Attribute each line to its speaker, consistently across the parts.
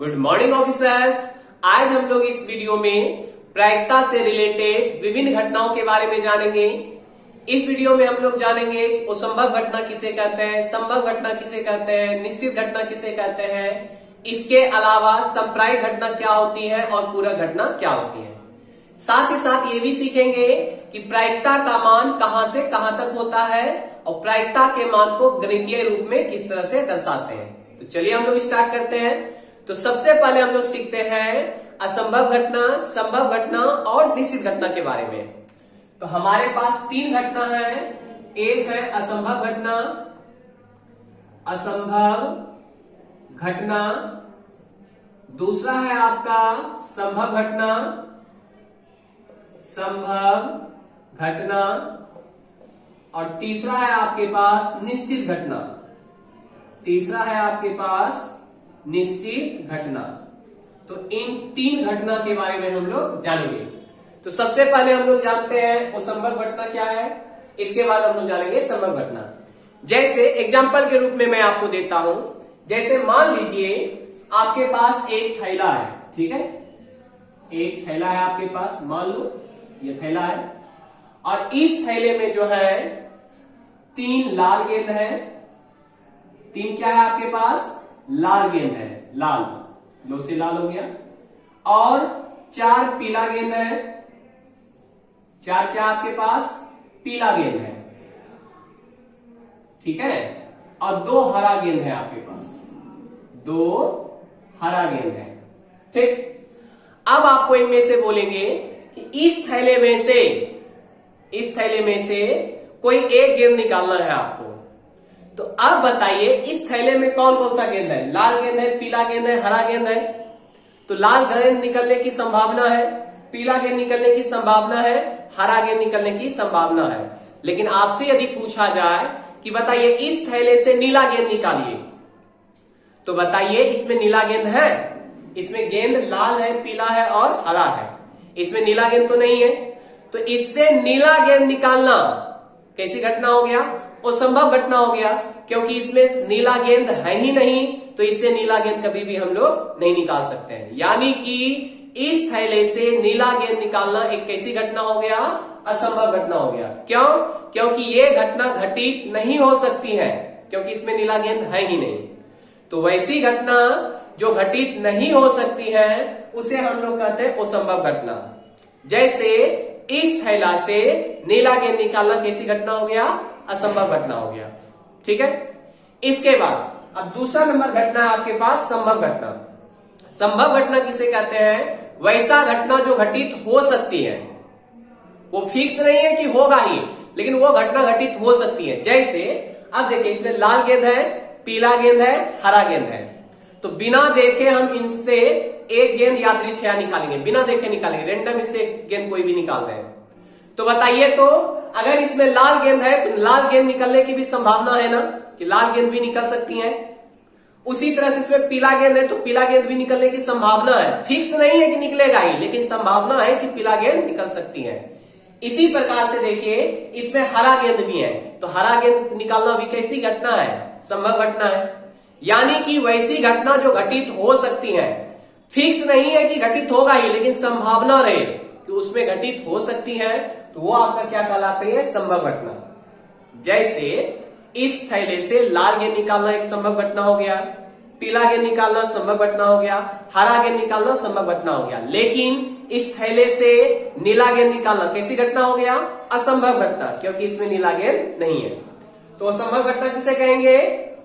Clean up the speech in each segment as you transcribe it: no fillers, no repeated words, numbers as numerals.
Speaker 1: Good morning officers. आज हम लोग इस वीडियो में प्रायिकता से रिलेटेड विभिन्न घटनाओं के बारे में जानेंगे। इस वीडियो में हम लोग जानेंगे कि असंभव घटना किसे कहते हैं, संभव घटना किसे कहते हैं, निश्चित घटना किसे कहते हैं। इसके अलावा संप्रायिक घटना क्या होती है और पूरक घटना क्या होती है। साथ ही साथ ये भी सीखेंगे कि प्रायिकता का मान कहां से कहां तक होता है और प्रायिकता के मान को गणितीय रूप में किस तरह से दर्शाते हैं। तो चलिए हम लोग स्टार्ट करते हैं। तो सबसे पहले हम लोग सीखते हैं असंभव घटना, संभव घटना और निश्चित घटना के बारे में। तो हमारे पास तीन घटना है। एक है असंभव घटना, असंभव घटना, दूसरा है आपका संभव घटना, संभव घटना और तीसरा है आपके पास निश्चित घटना। तीसरा है आपके पास निश्चित घटना। तो इन तीन घटना के बारे में हम लोग जानेंगे। तो सबसे पहले हम लोग जानते हैं असंभव घटना क्या है, इसके बाद हम लोग जानेंगे संभव घटना। जैसे एग्जाम्पल के रूप में मैं आपको देता हूं। जैसे मान लीजिए आपके पास एक थैला है, ठीक है, एक थैला है आपके पास, मान लो ये थैला है और इस थैले में जो है तीन लाल गेंद है। तीन क्या है आपके पास? लाल गेंद है, लाल, लो से लाल हो गया। और चार पीला गेंद है। चार क्या आपके पास? पीला गेंद है, ठीक है। और दो हरा गेंद है आपके पास, दो हरा गेंद है, ठीक। अब आपको इनमें से बोलेंगे कि इस थैले में से कोई एक गेंद निकालना है आपको। तो अब बताइए इस थैले में कौन कौन सा गेंद है? लाल गेंद है, पीला गेंद है, हरा गेंद है। तो लाल गेंद निकलने की संभावना है, पीला गेंद निकलने की संभावना है, हरा गेंद निकलने की संभावना है। लेकिन आपसे यदि पूछा जाए कि बताइए इस थैले से नीला गेंद निकालिए, तो बताइए इसमें नीला गेंद है? इसमें गेंद लाल है, पीला है और हरा है। इसमें नीला गेंद तो नहीं है। तो इससे नीला गेंद निकालना कैसी घटना हो गया? असंभव घटना हो गया, क्योंकि इसमें नीला गेंद है ही नहीं। तो इससे नीला गेंद कभी भी हम लोग नहीं निकाल सकते हैं। यानी कि इस थैले से नीला गेंद निकालना एक कैसी घटना हो गया? असंभव घटना हो गया। क्यों? क्योंकि ये घटना घटित नहीं हो सकती है, क्योंकि इसमें नीला गेंद है ही नहीं। तो वैसी घटना जो घटित नहीं हो सकती है उसे हम लोग कहते हैं असंभव घटना। जैसे इस थैला से नीला गेंद निकालना कैसी घटना हो गया? असंभव घटना हो गया, ठीक है। इसके बाद अब दूसरा नंबर घटना है आपके पास संभव घटना। संभव घटना किसे कहते हैं? वैसा घटना जो घटित हो सकती है, वो फिक्स नहीं है कि होगा ही, लेकिन वो घटना घटित हो सकती है। जैसे अब देखिए इसमें लाल गेंद है, पीला गेंद है, हरा गेंद है। तो बिना देखे हम इनसे एक गेंद यादृच्छिक निकालेंगे, बिना देखे निकालेंगे, रेंडम इससे गेंद कोई भी निकाल रहे हैं। तो बताइए, तो अगर इसमें लाल गेंद है तो लाल गेंद निकलने की भी संभावना है ना, कि लाल गेंद भी निकल सकती है। उसी तरह से इसमें पीला गेंद है तो पीला गेंद भी निकलने की संभावना है। फिक्स नहीं है कि निकलेगा ही, लेकिन संभावना है कि पीला गेंद निकल सकती है। इसी प्रकार से देखिए इसमें हरा गेंद भी है, तो हरा गेंद निकालना भी कैसी घटना है? संभव घटना है। यानी कि वैसी घटना जो घटित हो सकती है, फिक्स नहीं है कि घटित होगा ही, लेकिन संभावना रहे कि उसमें घटित हो सकती है, तो वो आपका क्या कहलाती है? संभव घटना। जैसे इस थैले से लाल गेंद निकालना एक संभव घटना हो गया, पीला गेंद निकालना संभव घटना हो गया, हरा गेंद निकालना संभव घटना हो गया। लेकिन इस थैले से नीला गेंद निकालना कैसी घटना हो गया? असंभव घटना, क्योंकि इसमें नीला गेंद नहीं है। तो असंभव घटना किसे कहेंगे?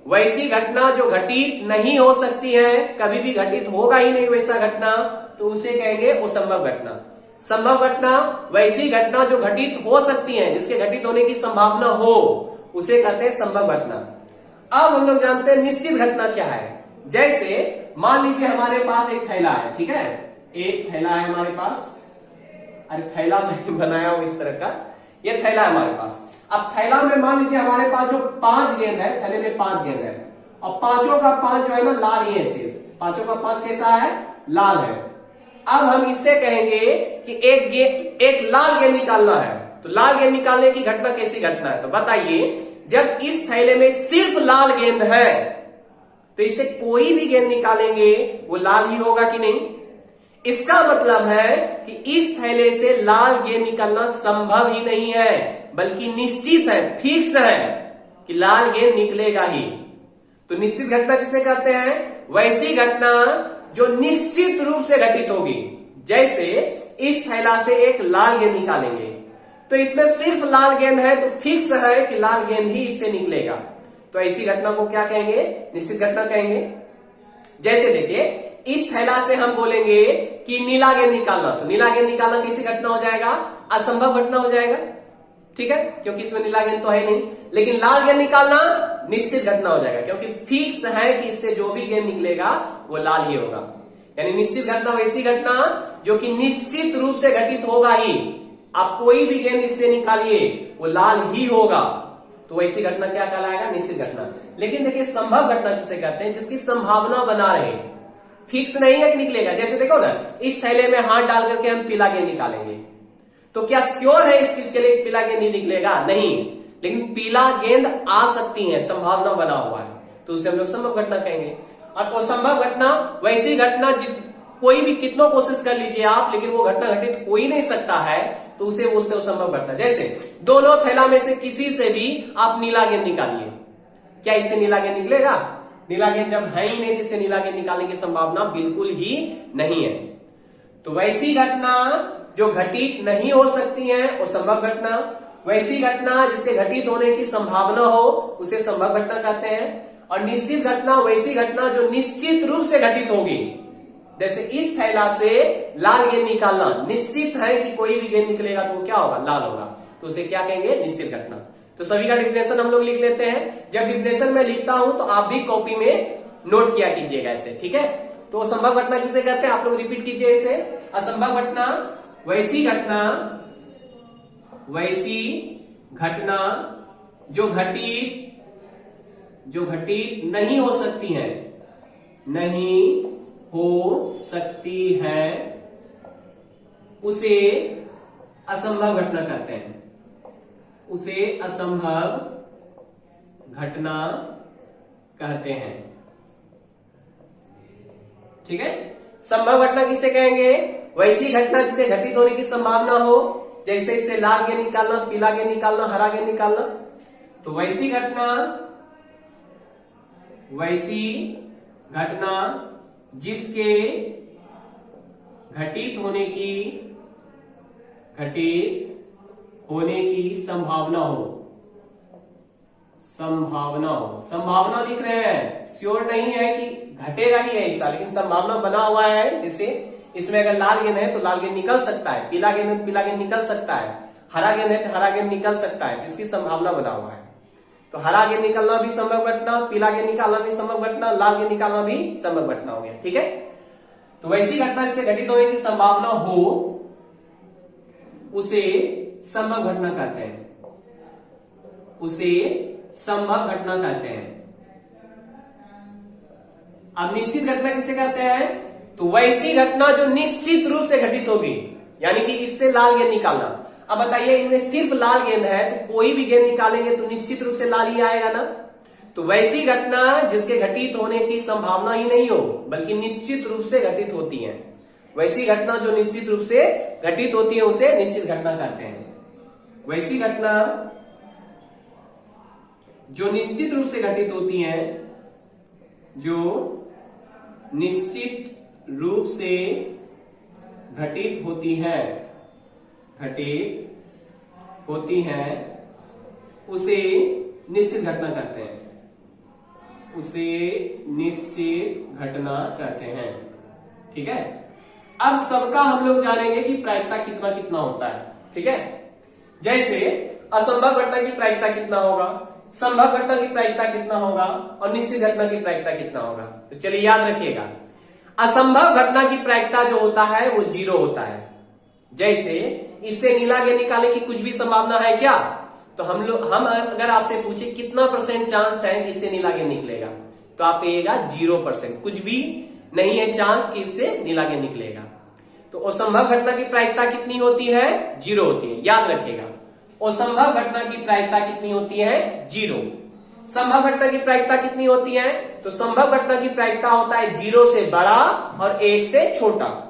Speaker 1: वैसी घटना जो घटित नहीं हो सकती है, कभी भी घटित होगा ही नहीं वैसा घटना, तो उसे कहेंगे असंभव घटना। संभव घटना वैसी घटना जो घटित हो सकती है, जिसके घटित होने की संभावना हो, उसे कहते हैं संभव घटना। अब हम लोग जानते हैं निश्चित घटना क्या है। जैसे मान लीजिए हमारे पास एक थैला है, ठीक है, एक थैला है हमारे पास। अरे थैला मैं बनाया हूं इस तरह का, ये थैला है हमारे पास। अब थैला में मान लीजिए हमारे पास जो 5 गेंद है, थैले में 5 गेंद है और पांचों का 5 जो है ना लाल ही है, सिर्फ पांचों का 5 कैसा है? लाल है। अब हम इससे कहेंगे कि एक लाल गेंद निकालना है, तो लाल गेंद निकालने की घटना कैसी घटना है? तो बताइए, जब इस थैले में सिर्फ लाल गेंद है तो इससे कोई भी गेंद निकालेंगे वो लाल ही होगा कि नहीं। इसका मतलब है कि इस थैले से लाल गेंद निकलना संभव ही नहीं है, बल्कि निश्चित है, फिक्स है कि लाल गेंद निकलेगा ही। तो निश्चित घटना किसे कहते हैं? वैसी घटना जो निश्चित रूप से घटित होगी। जैसे इस थैला से एक लाल गेंद निकालेंगे तो इसमें सिर्फ लाल गेंद है, तो फिक्स है कि लाल गेंद ही इससे निकलेगा। तो ऐसी घटना को क्या कहेंगे? निश्चित घटना कहेंगे। जैसे देखिए, इस थैला से हम बोलेंगे कि नीला गेंद निकालना, तो नीला गेंद निकालना कैसी घटना हो जाएगा? असंभव घटना हो जाएगा, ठीक है, क्योंकि इसमें नीला गेंद तो है नहीं। लेकिन लाल गेंद निकालना निश्चित घटना हो जाएगा, क्योंकि फिक्स है कि इससे जो भी गेंद निकलेगा वो लाल ही होगा। यानी निश्चित घटना वैसी घटना जो कि निश्चित रूप से घटित होगा ही। आप कोई भी गेंद इससे निकालिए वो लाल ही होगा, तो वैसी घटना क्या कहलाएगा? निश्चित घटना। लेकिन देखिए, संभव घटना किसे कहते हैं? जिसकी संभावना बना रहे, फिक्स नहीं है कि निकलेगा। जैसे देखो ना, इस थैले में हाथ डाल करके हम पीला गेंद निकालेंगे, तो क्या श्योर है इस चीज के लिए पीला गेंद नहीं निकलेगा? नहीं, लेकिन पीला गेंद आ सकती है, संभावना बना हुआ है, तो उसे हम लोग संभव घटना कहेंगे। और असंभव घटना वैसी घटना कोई भी कितनों कोशिश कर लीजिए आप, लेकिन वो घटना घटित हो ही नहीं सकता है, तो उसे बोलते हो संभव घटना। जैसे दोनों थैला में से किसी से भी आप नीला गेंद निकालिए, क्या इससे नीला गेंद निकलेगा? नीला गेंद जब है ही नहीं, जिससे नीला गेंद निकालने की संभावना बिल्कुल ही नहीं है। तो वैसी घटना जो घटित नहीं हो सकती है वो संभव घटना, वैसी घटना जिसके घटित होने की संभावना हो उसे संभव घटना कहते हैं। और निश्चित घटना वैसी घटना जो निश्चित रूप से घटित होगी। जैसे इस थैला से लाल गेंद निकालना, निश्चित है कि कोई भी गेंद निकलेगा तो वो क्या होगा? लाल होगा, तो उसे क्या कहेंगे? निश्चित घटना। तो सभी का डिफिनेशन हम लोग लिख लेते हैं। जब डिफिनेशन में लिखता हूं तो आप भी कॉपी में नोट किया कीजिएगा ऐसे, ठीक है। तो असंभव घटना किसे कहते हैं? आप लोग रिपीट कीजिए इसे। असंभव घटना वैसी घटना जो घटित नहीं हो सकती है, नहीं हो सकती है, उसे असंभव घटना कहते हैं, उसे असंभव घटना कहते हैं, ठीक है। संभव घटना किसे कहेंगे? वैसी घटना जिसके घटित होने की संभावना हो, जैसे इससे लाल गेंद निकालना, पीला गेंद निकालना, हरा गेंद निकालना। तो वैसी घटना जिसके घटित होने की संभावना हो, संभावना दिख रहे हैं, श्योर नहीं है कि घटेगा ही ऐसा, लेकिन संभावना बना हुआ है। जैसे इसमें अगर लाल गेंद है तो लाल गेंद निकल सकता है, पीला गेंद है तो पीला गेंद निकल सकता है, हरा गेंद है तो हरा गेंद निकल सकता है, इसकी संभावना बना हुआ है। तो हरा गेंद निकालना भी संभव घटना, पीला गेंद निकालना भी संभव घटना, लाल गेंद निकालना भी संभव घटना हो गया, ठीक है। तो वैसी घटना जिसके घटित होने की संभावना हो उसे संभव घटना कहते हैं, उसे संभव घटना कहते हैं। अब निश्चित घटना किसे कहते हैं? तो वैसी घटना जो निश्चित रूप से घटित होगी, यानी कि इससे लाल गेंद निकालना। अब बताइए, इनमें सिर्फ लाल गेंद है तो कोई भी गेंद निकालेंगे तो निश्चित रूप से लाल ही आएगा ना। तो वैसी घटना जिसके घटित होने की संभावना ही नहीं हो, बल्कि निश्चित रूप से घटित होती है, वैसी घटना जो निश्चित रूप से घटित होती है उसे निश्चित घटना कहते हैं। वैसी घटना जो निश्चित रूप से घटित होती है, जो निश्चित रूप से घटित होती है, उसे निश्चित घटना कहते हैं, उसे निश्चित घटना कहते हैं, ठीक है। अब सबका हम लोग जानेंगे कि प्रायिकता कितना कितना होता है, ठीक है। जैसे असंभव घटना की प्रायिकता कितना होगा, संभव घटना की प्रायिकता कितना होगा और निश्चित घटना की प्रायिकता कितना होगा। तो चलिए याद रखिएगा, असंभव घटना की प्रायिकता जो होता है वो 0 होता है। जैसे इससे नीला गेंद निकालने की कुछ भी संभावना है क्या? तो हम अगर आपसे पूछे कितना % चांस है कि इससे नीला गेंद निकलेगा, तो आप कहिएगा 0%, कुछ भी नहीं है चांस कि इससे नीला गेंद निकलेगा। तो असंभव घटना की प्रायिकता कितनी होती है? 0 होती है, याद रखिएगा। असंभव घटना की प्रायिकता कितनी होती है? 0। संभव घटना की प्रायिकता कितनी होती है? तो संभव घटना की प्रायिकता होता है 0 से बड़ा और 1 से छोटा।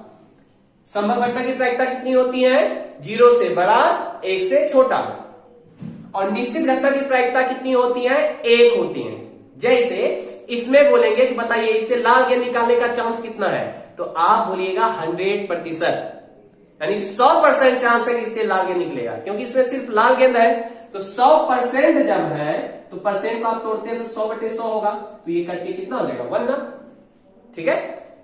Speaker 1: संभव घटना की प्रायिकता कितनी होती है? 0 से बड़ा, 1 से छोटा। और निश्चित घटना की प्रायिकता कितनी होती है? 1 होती है। जैसे इसमें बोलेंगे कि बताइए इससे लाल गेंद निकालने का चांस कितना है, तो आप बोलिएगा 100%, यानी 100% चांस है कि इससे लाल गेंद निकलेगा, क्योंकि इसमें सिर्फ लाल गेंद है। तो 100% जब है तो परसेंट को आप तोड़ते हैं तो 100/100 होगा, तो ये कट के कितना हो जाएगा? 1 ना। ठीक है,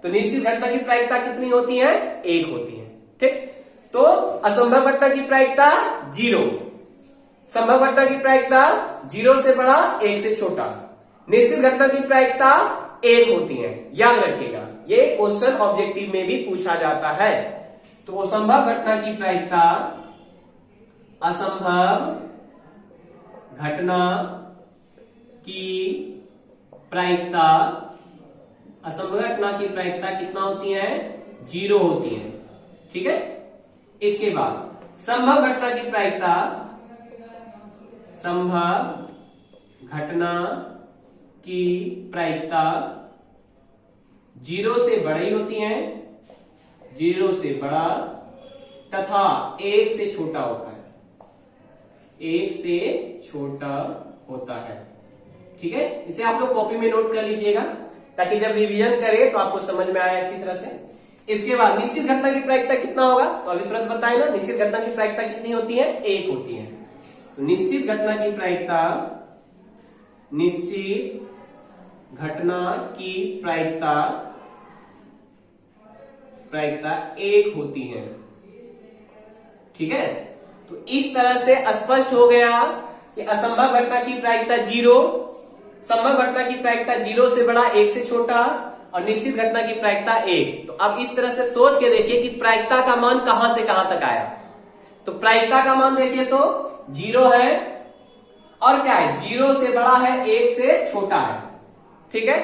Speaker 1: तो निश्चित घटना की प्रायिकता कितनी होती है? 1 होती है। ठीक, तो असंभव घटना की प्रायिकता 0, संभव घटना की प्रायिकता 0 से बड़ा, 1 से छोटा, निश्चित घटना की प्रायिकता 1 होती है। याद रखिएगा, ये क्वेश्चन ऑब्जेक्टिव में भी पूछा जाता है। तो असंभव घटना की प्रायिकता, असंभव घटना की प्रायिकता, असंभव घटना की प्रायिकता कितना होती है? 0 होती है। ठीक है, इसके बाद संभव घटना की प्रायिकता, संभव घटना की प्रायिकता 0 से बड़ी होती है, 0 से बड़ा तथा 1 से छोटा होता है, 1 से छोटा होता है। ठीक है, इसे आप लोग कॉपी में नोट कर लीजिएगा ताकि जब रिवीजन करें तो आपको समझ में आए अच्छी तरह से। इसके बाद निश्चित घटना की प्रायिकता कितना होगा? तो अभी तुरंत बताए ना, निश्चित घटना की प्रायिकता कितनी होती है? 1 होती है। तो निश्चित घटना की प्रायिकता, निश्चित घटना की प्रायिकता 1 होती है। ठीक है, तो इस तरह से स्पष्ट हो गया कि असंभव घटना की प्रायिकता 0, संभव घटना की प्रायिकता 0 से बड़ा, 1 से छोटा, और निश्चित घटना की प्रायिकता 1। तो अब इस तरह से सोच के देखिए कि प्रायिकता का मान कहां से कहां तक आया। तो प्रायिकता का मान देखिए तो 0 है, और क्या है? 0 से बड़ा है, 1 से छोटा है। ठीक है,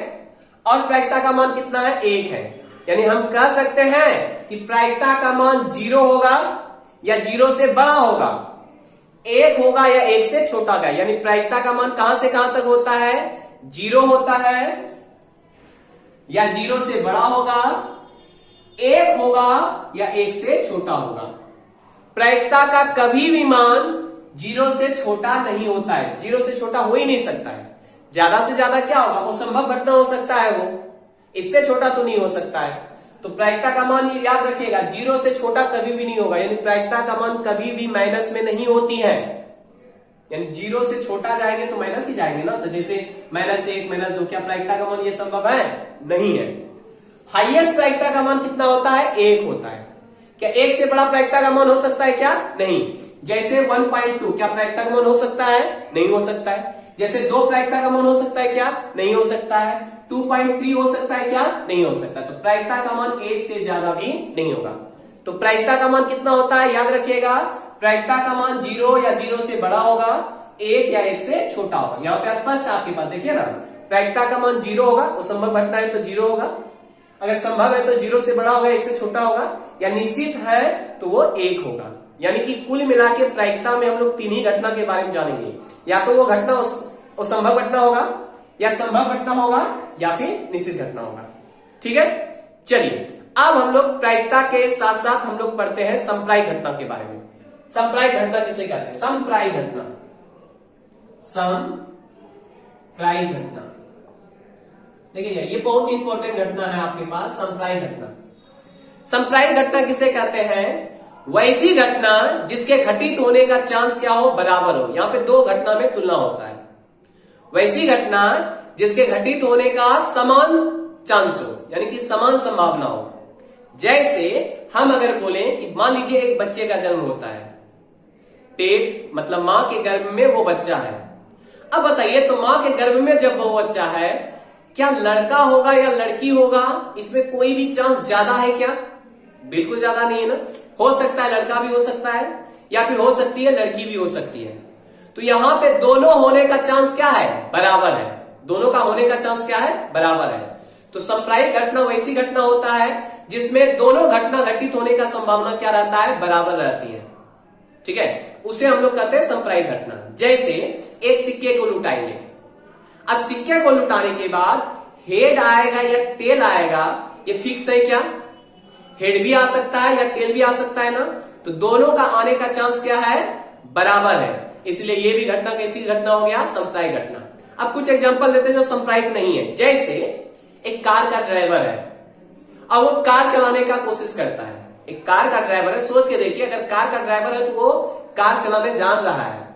Speaker 1: और प्रायिकता का मान कितना है? 1 है। यानी हम कह सकते हैं कि प्रायिकता का मान 0 होगा या 0 से बड़ा होगा, 1 होगा या 1 से छोटा होगा। यानी प्रायिकता का मान कहां से कहां तक होता है? 0 होता है या 0 से बड़ा होगा, 1 होगा या 1 से छोटा होगा। प्रायिकता का कभी भी मान 0 से छोटा नहीं होता है, 0 से छोटा हो ही नहीं सकता है। ज्यादा से ज्यादा क्या होगा? वो संभव घटना हो सकता है, वो इससे छोटा तो नहीं हो सकता है। तो प्रायिकता का मान ये याद रखिएगा, 0 से छोटा कभी भी नहीं होगा। यानी प्रायिकता का मान कभी भी माइनस में नहीं होती है, यानी 0 से छोटा जाएंगे तो माइनस ही जाएंगे ना। तो जैसे -1, -2, क्या प्रायिकता का मान ये संभव है? नहीं है। हाईएस्ट प्रायिकता का मान कितना होता है? 1 होता है। क्या 1 से बड़ा प्रायिकता का मान हो सकता है क्या? नहीं। जैसे 1.2 क्या प्रायिकता का मान हो सकता है? नहीं हो सकता है। जैसे 2 प्रायिकता का मान हो सकता है क्या? नहीं हो सकता है। 2.3 हो सकता है क्या? नहीं हो सकता। तो प्रायिकता का मान 1 से ज्यादा भी नहीं होगा। तो प्रायिकता का मान कितना होता है? याद रखिएगा, प्रायिकता का मान 0 या 0 से बड़ा होगा, 1 या 1 से छोटा होगा। यहाँ पे स्पष्ट आपके पास देखिए ना, प्रायिकता का मान 0 होगा, वो संभव घटना है तो 0 होगा, अगर संभव है तो 0 से बड़ा होगा, 1 से छोटा होगा, या निश्चित है तो वो 1 होगा। यानी कि कुल मिला के प्रायिकता में हम लोग 3 ही घटना के बारे में जानेंगे। या तो वो घटना असंभव घटना होगा, या संभव घटना होगा, या फिर निश्चित घटना होगा। ठीक है, चलिए अब हम लोग प्रायिकता के साथ साथ हम लोग पढ़ते हैं संप्रायिक घटना के बारे में। संप्रायिक घटना किसे कहते हैं? संप्रायिक घटना, संप्रायिक घटना। देखिए ये बहुत इंपॉर्टेंट घटना है आपके पास, संप्रायिक घटना। संप्रायिक घटना किसे कहते हैं? वैसी घटना जिसके घटित होने का चांस क्या हो? बराबर हो। यहां पे 2 घटना में तुलना होता है। वैसी घटना जिसके घटित होने का समान चांस हो, यानी कि समान संभावना हो। जैसे हम अगर बोले कि मान लीजिए एक बच्चे का जन्म होता है, पेट मतलब मां के गर्भ में वो बच्चा है। अब बताइए, तो मां के गर्भ में जब वो बच्चा है, क्या लड़का होगा या लड़की होगा? इसमें कोई भी चांस ज्यादा है क्या? बिल्कुल ज्यादा नहीं है ना। हो सकता है लड़का भी हो सकता है, या फिर हो सकती है लड़की भी हो सकती है। तो यहां पे दोनों होने का चांस क्या है? बराबर है। दोनों का होने का चांस क्या है? बराबर है। तो संप्रायिक घटना वैसी घटना होता है जिसमें दोनों घटना घटित होने का संभावना क्या रहता है? बराबर रहती है। ठीक है, उसे हम लोग कहते हैं संप्रायिक घटना। जैसे एक सिक्के को लुटाएंगे, अब सिक्के को लुटाने के बाद हेड आएगा या टेल आएगा, ये फिक्स है क्या? हेड भी आ सकता है या टेल भी आ सकता है ना, तो दोनों का आने का चांस क्या है? बराबर है। इसलिए ये भी घटना कैसी घटना हो गया? संप्रायिक घटना। अब कुछ एग्जांपल देते हैं जो संप्रायिक नहीं है। जैसे एक कार का ड्राइवर है, अब वो कार चलाने का कोशिश करता है। एक कार का ड्राइवर है, सोच के देखिए, अगर कार का ड्राइवर है तो वो कार चलाने जान रहा है।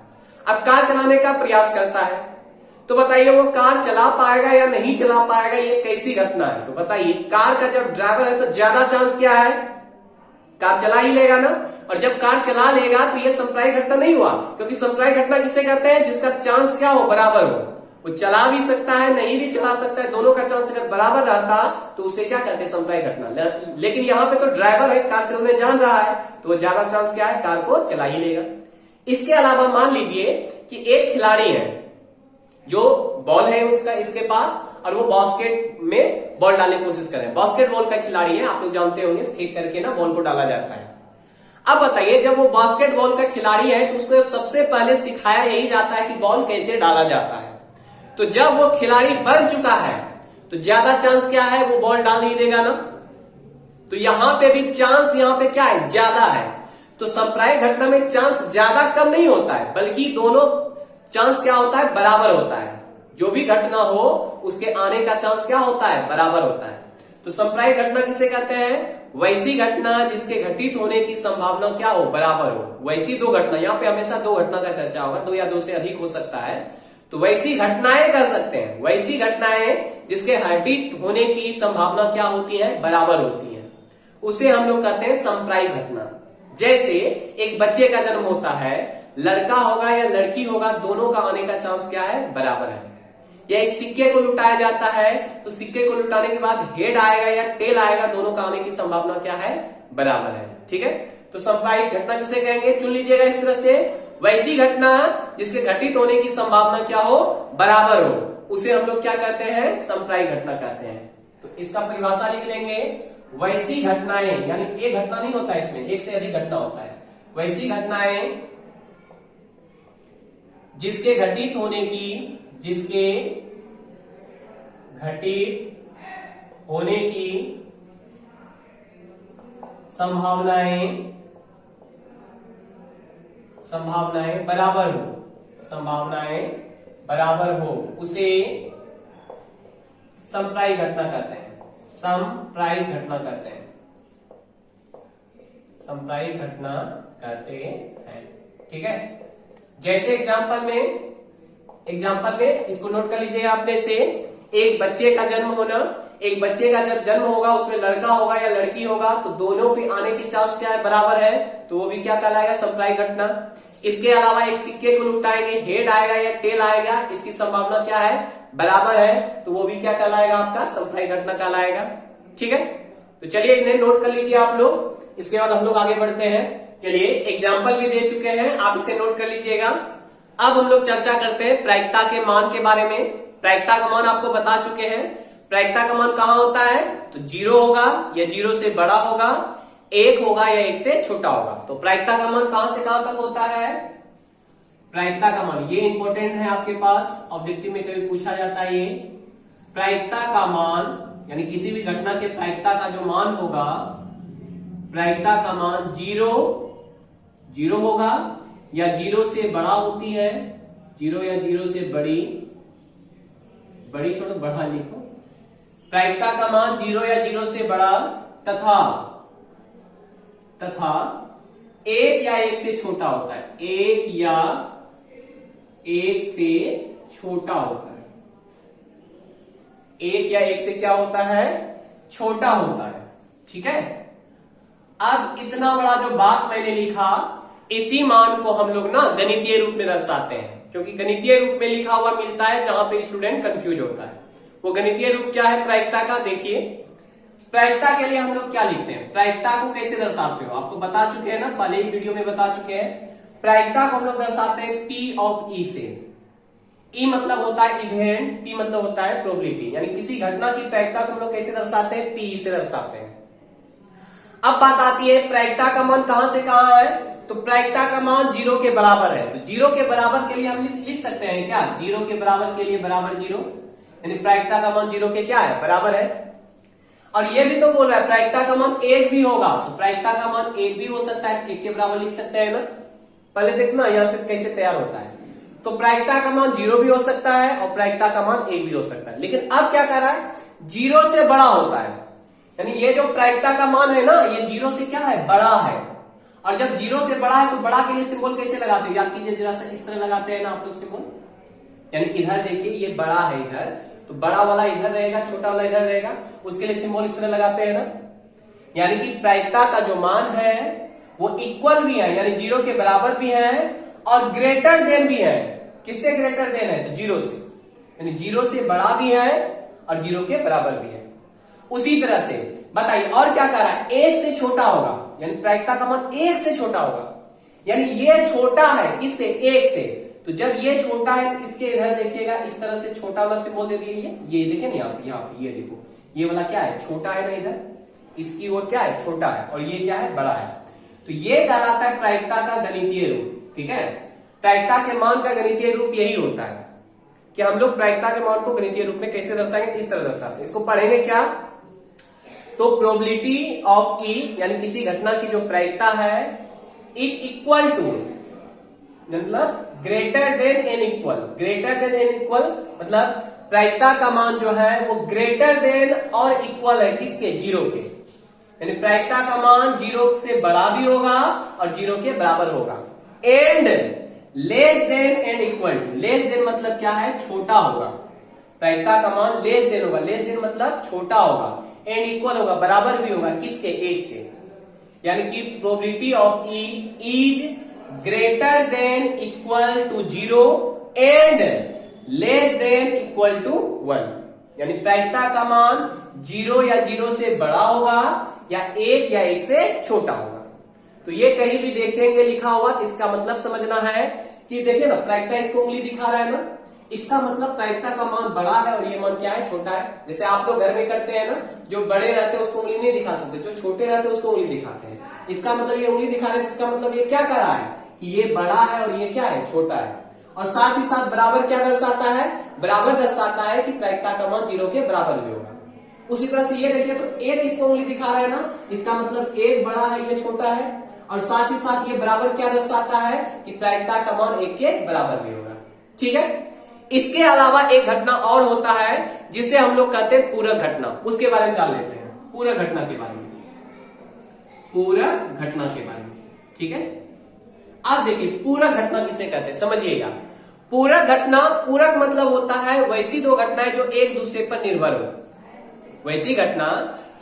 Speaker 1: अब कार चलाने का प्रयास करता है, तो बताइए वो कार चला पाएगा या नहीं चला पाएगा? ये कैसी घटना है? तो बताइए, कार का जब ड्राइवर है तो ज्यादा चांस क्या है? कार चला ही लेगा ना। और जब कार चला लेगा तो ये संप्रायिक घटना नहीं हुआ, क्योंकि संप्रायिक घटना किसे कहते हैं? जिसका चांस क्या हो? बराबर हो। वो चला भी सकता है, नहीं भी चला सकता है, दोनों का चांस अगर बराबर रहता तो उसे क्या कहते हैं? संप्रायिक घटना। लेकिन यहां पे तो ड्राइवर है, कार चलाने जान रहा है, तो वो ज्यादा चांस क्या है? कार को चला ही लेगा। इसके अलावा मान लीजिए कि एक खिलाड़ी है, जो बॉल है उसका इसके पास, और वो बास्केट में बॉल डालने की कोशिश कर रहे हैं। बास्केटबॉल का खिलाड़ी है, आप लोग जानते होंगे, फेंक करके ना बॉल को डाला जाता है। अब बताइए, जब वो बास्केटबॉल का खिलाड़ी है तो उसको सबसे पहले सिखाया यही जाता है कि बॉल कैसे डाला जाता है। तो जब वो खिलाड़ी बन चुका है तो ज्यादा चांस क्या है? वो बॉल डाल ही देगा ना। तो यहां पे भी चांस यहां पे क्या है? ज्यादा है। तो संप्रायिक घटना में चांस ज्यादा कम नहीं होता है, बल्कि दोनों चांस क्या होता है? बराबर होता है। जो भी घटना हो उसके आने का चांस क्या होता है? बराबर होता है। तो संप्रायिक घटना किसे कहते हैं? वैसी घटना जिसके घटित होने की संभावना क्या हो? बराबर हो। वैसी दो घटना, यहाँ पे हमेशा दो घटना का चर्चा होगा, दो या दो से अधिक हो सकता है, तो वैसी घटनाएं कर सकते हैं। वैसी घटनाएं जिसके घटित होने की संभावना क्या होती है? बराबर होती है, उसे हम लोग कहते हैं संप्रायिक घटना। जैसे एक बच्चे का जन्म होता है, लड़का होगा या लड़की होगा, दोनों का आने का चांस क्या है? बराबर है। या एक सिक्के को लुटाया जाता है, तो सिक्के को लुटाने के बाद हेड आएगा या टेल आएगा, दोनों का आने की संभावना क्या है? बराबर है। ठीक है, तो संप्रायिक घटना किसे कहेंगे? चुन लीजिएगा इस तरह से, वैसी घटना जिसके घटित होने की संभावना क्या हो? बराबर हो, उसे हम लोग क्या कहते हैं? संप्रायिक घटना कहते हैं। तो इसका परिभाषा लिख लेंगे, वैसी घटनाएं, यानी एक घटना नहीं होता है, इसमें एक से अधिक घटना होता है। वैसी घटनाएं जिसके घटित होने की संभावनाएं बराबर हो, उसे संप्रायिक घटना कहते हैं। संप्रायिक घटना कहते हैं। ठीक है, जैसे एग्जाम्पल में इसको नोट कर लीजिए आपने से, एक बच्चे का जन्म होना, एक बच्चे का जब जन्म होगा उसमें लड़का होगा या लड़की होगा, तो दोनों के आने की चांस क्या है? बराबर है, तो वो भी क्या कहलाएगा? संप्रायिक घटना। इसके अलावा एक सिक्के को लुटाएंगे, हेड आएगा या टेल आएगा, इसकी संभावना क्या है? बराबर है, तो वो भी क्या कहलाएगा? आपका संप्रायिक घटना कहलाएगा। ठीक है, तो चलिए इन्हें नोट कर लीजिए आप लोग। इसके बाद हम लोग आगे बढ़ते हैं। चलिए, एग्जाम्पल भी दे चुके हैं, आप इसे नोट कर लीजिएगा। अब हम लोग चर्चा करते हैं प्रायिकता के मान के बारे में। प्रायिकता का मान आपको बता चुके हैं। प्रायिकता का मान कहां होता है? तो 0 होगा या 0 से बड़ा होगा, 1 होगा या 1 से छोटा होगा। तो प्रायिकता का मान कहां से कहां तक होता है? प्रायिकता का मान, ये इंपॉर्टेंट है आपके पास, ऑब्जेक्टिव में कभी पूछा जाता है ये। प्रायिकता का मान यानी किसी भी घटना के प्रायिकता का जो मान होगा, प्रायिकता का मान 0 होगा या 0 से बड़ा होती है, 0 या 0 से बड़ी छोड़ो, बढ़ा लिखो। प्रायिकता का मान 0 या 0 से बड़ा तथा 1 या 1 से छोटा होता है। 1 या 1 से छोटा होता है। 1 या 1 से क्या होता है? छोटा होता है। ठीक है, अब इतना बड़ा जो बात मैंने लिखा, इसी मान को हम लोग ना गणितीय रूप में दर्शाते हैं, क्योंकि गणितीय रूप में लिखा हुआ मिलता है जहां पे स्टूडेंट कंफ्यूज होता है। वो गणितीय रूप क्या है प्रायिकता का? देखिए, प्रायिकता के लिए हम लोग क्या लिखते हैं? प्रायिकता को कैसे दर्शाते हो आपको बता चुके हैं ना, पहले ही वीडियो में बता चुके हैं। प्रायिकता को हम लोग दर्शाते हैं P ऑफ E से। E मतलब होता है इवेंट, P मतलब होता है प्रोबेबिलिटी, यानी किसी घटना की प्रायिकता को हम लोग कैसे दर्शाते हैं? P से दर्शाते हैं। अब बात आती है प्रायिकता का मान कहां से कहां है, तो प्रायिकता का मान 0 के बराबर है, तो 0 के बराबर के लिए हम लिख सकते हैं क्या, 0 के बराबर के लिए बराबर 0, यानी प्रायिकता का मान 0 के क्या है, बराबर है। और ये भी तो बोल रहा है प्रायिकता का मान 1 भी होगा, तो प्रायिकता का मान 1 भी हो सकता है, 1 के बराबर लिख सकते हैं ना। पहले देखना यहां से कैसे तैयार होता है, तो प्रायिकता का मान 0 भी हो सकता है और प्रायिकता का मान 1 भी हो सकता है, लेकिन अब क्या कर रहा है, 0 से बड़ा होता है, यानी ये जो प्रायिकता का मान है ना, ये 0 से क्या है, बड़ा है। और जब 0 से बड़ा है तो बड़ा के लिए सिंबल कैसे लगाते हो, याद कीजिए जरा सा, इस तरह लगाते हैं ना आप लोग सिंबल, यानी इधर देखिए ये बड़ा है इधर, तो बड़ा वाला इधर रहेगा, छोटा वाला इधर रहेगा, उसके लिए सिंबल इस तरह लगाते हैं ना। यानी कि प्रायिकता का जो मान है वो इक्वल भी है, यानी 0 के बराबर भी है और ग्रेटर देन भी है। किससे ग्रेटर देन है, तो 0 से, यानी 0 से बड़ा भी है और 0 के बराबर भी है। उसी तरह से बताइए और क्या कर रहा है, 1 से छोटा होगा, यानी प्रायिकता का मान 1 से छोटा होगा, यानी ये छोटा है किससे, 1 से, तो जब ये छोटा है तो इसके इधर देखिएगा इस तरह से छोटा वाला सिंबल दे दिए, ये देखे ना यहाँ पे ये देखो, ये वाला क्या है, छोटा है ना, इधर इसकी ओर क्या है, छोटा है, और ये क्या है, बड़ा है। तो ये कहलाता है प्रायिकता का गणितीय रूप। ठीक है, प्रायिकता के मान का गणितीय रूप यही होता है कि हम लोग प्रायिकता के मान को गणितीय रूप में कैसे दर्शाएंगे, इस तरह दर्शाते हैं। इसको पढ़ेंगे क्या, तो प्रोबेबिलिटी ऑफ ई, यानी किसी घटना की जो प्रायिकता है, इज इक्वल टू, मतलब greater than and equal, greater than and equal मतलब प्रायिकता का मान जो है वो ग्रेटर देन और इक्वल है किसके, 0 के, यानी प्रायिकता का मान 0 से बड़ा भी होगा और 0 के बराबर होगा, and less than and equal to, less than मतलब क्या है, छोटा होगा, प्रायिकता का मान लेस देन होगा, लेस देन मतलब छोटा होगा, एंड इक्वल होगा, बराबर भी होगा किसके, 1 के, यानी कि probability of E is greater than equal to 0 and less than equal to 1, यानी प्रायिकता का मान 0 या 0 से बड़ा होगा या 1 या 1 से छोटा होगा। तो ये कहीं भी देखेंगे लिखा हुआ तो इसका मतलब समझना है कि देखिए ना, प्रायिकता इसको उंगली दिखा रहा है ना, इसका मतलब प्रायिकता का मान बड़ा है और ये मान क्या है, छोटा है। जैसे आप लोग घर में करते हैं ना, जो बड़े रहते हैं उसको उंगली नहीं दिखा सकते, जो छोटे रहते हैं उसको उंगली दिखाते हैं। इसका मतलब ये उंगली दिखा रहे हैं, इसका मतलब ये क्या कर रहा है कि ये बड़ा है और ये क्या है, छोटा है। और साथ ही साथ बराबर क्या दर्शाता है, बराबर दर्शाता है कि प्रायिकता का मान 0 के बराबर भी होगा। उसी तरह से ये देखिए, तो 1 इसको उंगली दिखा रहा है ना, इसका मतलब 1 बड़ा है, ये छोटा है, और साथ ही साथ ये बराबर क्या दर्शाता है कि प्रायिकता का मान 1 के बराबर भी होगा। ठीक है, इसके अलावा एक घटना और होता है जिसे हम लोग कहते हैं पूरक घटना, उसके बारे में जान लेते हैं, पूरक घटना के बारे में, पूरक घटना के बारे में। ठीक है, अब देखिए पूरक घटना किसे कहते हैं, समझिएगा। पूरक घटना, पूरक मतलब होता है वैसी दो घटनाएं जो एक दूसरे पर निर्भर हो, वैसी घटना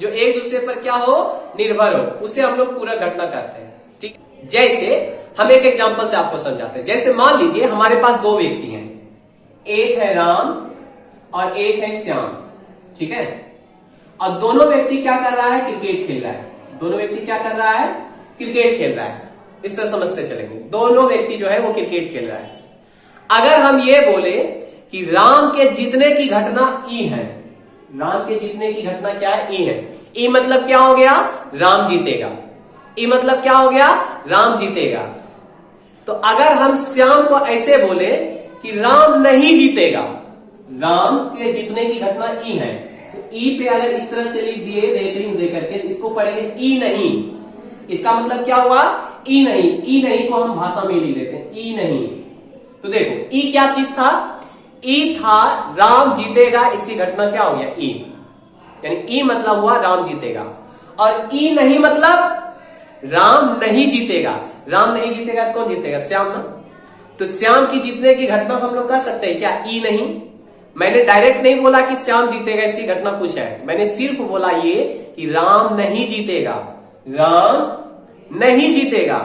Speaker 1: जो एक दूसरे पर क्या हो, निर्भर हो, उसे हम लोग पूरक घटना कहते हैं। ठीक, जैसे हम एक एग्जांपल से आपको समझाते हैं। जैसे मान लीजिए हमारे पास 2 व्यक्ति हैं, एक है राम और एक है श्याम। ठीक है, और दोनों व्यक्ति क्या कर रहा है, क्रिकेट खेल रहा है, दोनों व्यक्ति क्या कर रहा है, क्रिकेट खेल रहा है। इस तरह समझते चलेंगे, दोनों व्यक्ति जो है वो क्रिकेट खेल रहा है। अगर हम ये बोले कि राम के जीतने की घटना ई है, राम के जीतने की घटना क्या है, ई है, ई मतलब क्या हो गया, राम जीतेगा, ई मतलब क्या हो गया, राम जीतेगा। तो अगर हम श्याम को ऐसे बोले कि राम नहीं जीतेगा, राम के जीतने की घटना ई है, तो ई पे अगर इस तरह से लिख दिए रेखड़ी दे करके, इसको पढ़ेंगे ई नहीं, इसका मतलब क्या हुआ, ई नहीं। ई नहीं को हम भाषा में लिख देते हैं, ई नहीं। तो देखो ई क्या चीज था, ई था राम जीतेगा, इसकी घटना क्या हो गया, ई, यानी ई मतलब हुआ राम जीतेगा, और ई नहीं मतलब राम नहीं जीतेगा। राम नहीं जीतेगा तो कौन जीतेगा, श्याम ना। तो श्याम की जीतने की घटना को हम लोग कह सकते हैं क्या, ई नहीं। मैंने डायरेक्ट नहीं बोला कि श्याम जीतेगा, इसकी घटना कुछ है, मैंने सिर्फ बोला ये कि राम नहीं जीतेगा, राम नहीं जीतेगा।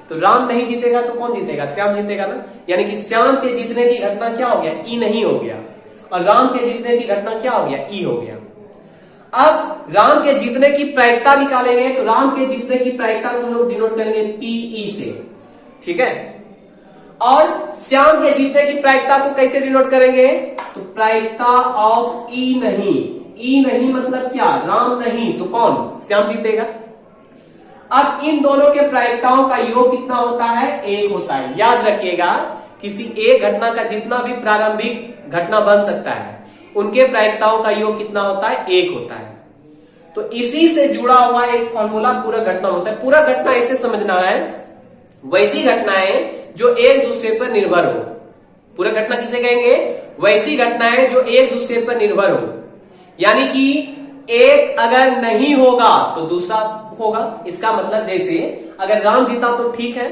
Speaker 1: तो राम नहीं जीतेगा तो कौन जीतेगा, श्याम जीतेगा ना। यानी कि श्याम के जीतने की घटना क्या हो गया, ई नहीं हो गया, और राम के जीतने की घटना क्या हो गया, ई हो गया। अब राम के जीतने की प्रायिकता निकालेंगे, तो राम के जीतने की प्रायिकता को हम लोग डिनोट करेंगे पीई से। ठीक है, और श्याम के जीतने की प्रायिकता को कैसे डिनोट करेंगे, तो प्रायिकता ऑफ ई नहीं। ई नहीं मतलब क्या, राम नहीं, तो कौन, श्याम जीतेगा। अब इन दोनों के प्रायिकताओं का योग कितना होता है? 1 होता है। याद रखिएगा, किसी एक घटना का जितना भी प्रारंभिक घटना बन सकता है उनके प्रायिकताओं का योग कितना होता है? 1 होता है। तो इसी से जुड़ा हुआ एक फॉर्मूला पूरा घटना होता है। पूरा घटना ऐसे समझना है, वैसी घटनाएं जो एक दूसरे पर निर्भर हो। पूरा घटना किसे कहेंगे? वैसी घटनाएं जो एक दूसरे पर निर्भर हो, यानी कि एक अगर नहीं होगा तो दूसरा होगा। इसका मतलब जैसे अगर राम जीता तो ठीक है,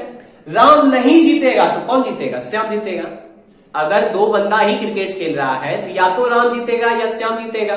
Speaker 1: राम नहीं जीतेगा तो कौन जीतेगा? श्याम जीतेगा। अगर दो बंदा ही क्रिकेट खेल रहा है तो या तो राम जीतेगा या श्याम जीतेगा।